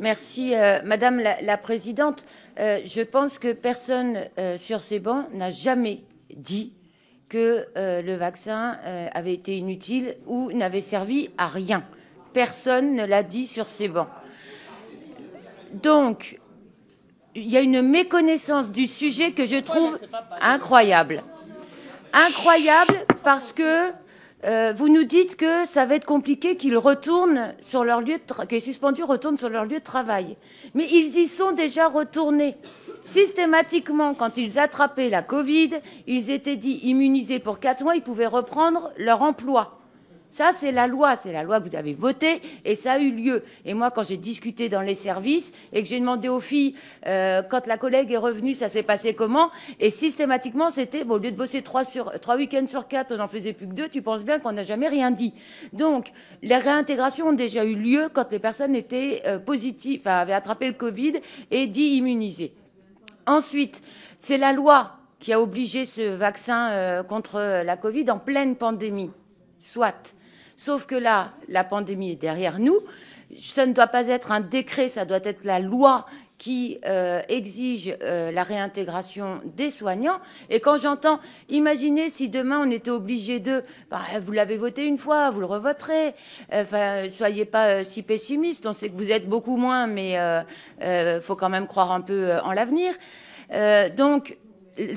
Merci, Madame la Présidente. Je pense que personne sur ces bancs n'a jamais dit que le vaccin avait été inutile ou n'avait servi à rien. Personne ne l'a dit sur ces bancs. Donc, il y a une méconnaissance du sujet que je trouve incroyable. Incroyable parce que vous nous dites que ça va être compliqué qu'ils retournent sur leur lieu de que les suspendus retournent sur leur lieu de travail. Mais ils y sont déjà retournés. Systématiquement, quand ils attrapaient la Covid, ils étaient dit immunisés pour 4 mois, ils pouvaient reprendre leur emploi. Ça, c'est la loi que vous avez votée et ça a eu lieu. Et moi, quand j'ai discuté dans les services et que j'ai demandé aux filles, quand la collègue est revenue, ça s'est passé comment? Et systématiquement, c'était, bon, au lieu de bosser 3 week-ends sur 4, on n'en faisait plus que 2, tu penses bien qu'on n'a jamais rien dit. Donc, les réintégrations ont déjà eu lieu quand les personnes étaient positives, enfin, avaient attrapé le Covid et dit immunisées. Ensuite, c'est la loi qui a obligé ce vaccin contre la Covid en pleine pandémie. Soit. Sauf que là, la pandémie est derrière nous. Ça ne doit pas être un décret, ça doit être la loi qui exige la réintégration des soignants. Et quand j'entends, imaginez si demain on était obligé de... vous l'avez voté une fois, vous le revoterez. Enfin, soyez pas si pessimiste. On sait que vous êtes beaucoup moins, mais faut quand même croire un peu en l'avenir. Donc,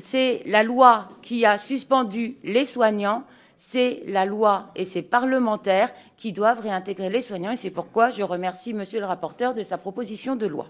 c'est la loi qui a suspendu les soignants. C'est la loi et ces parlementaires qui doivent réintégrer les soignants. Et c'est pourquoi je remercie Monsieur le rapporteur de sa proposition de loi.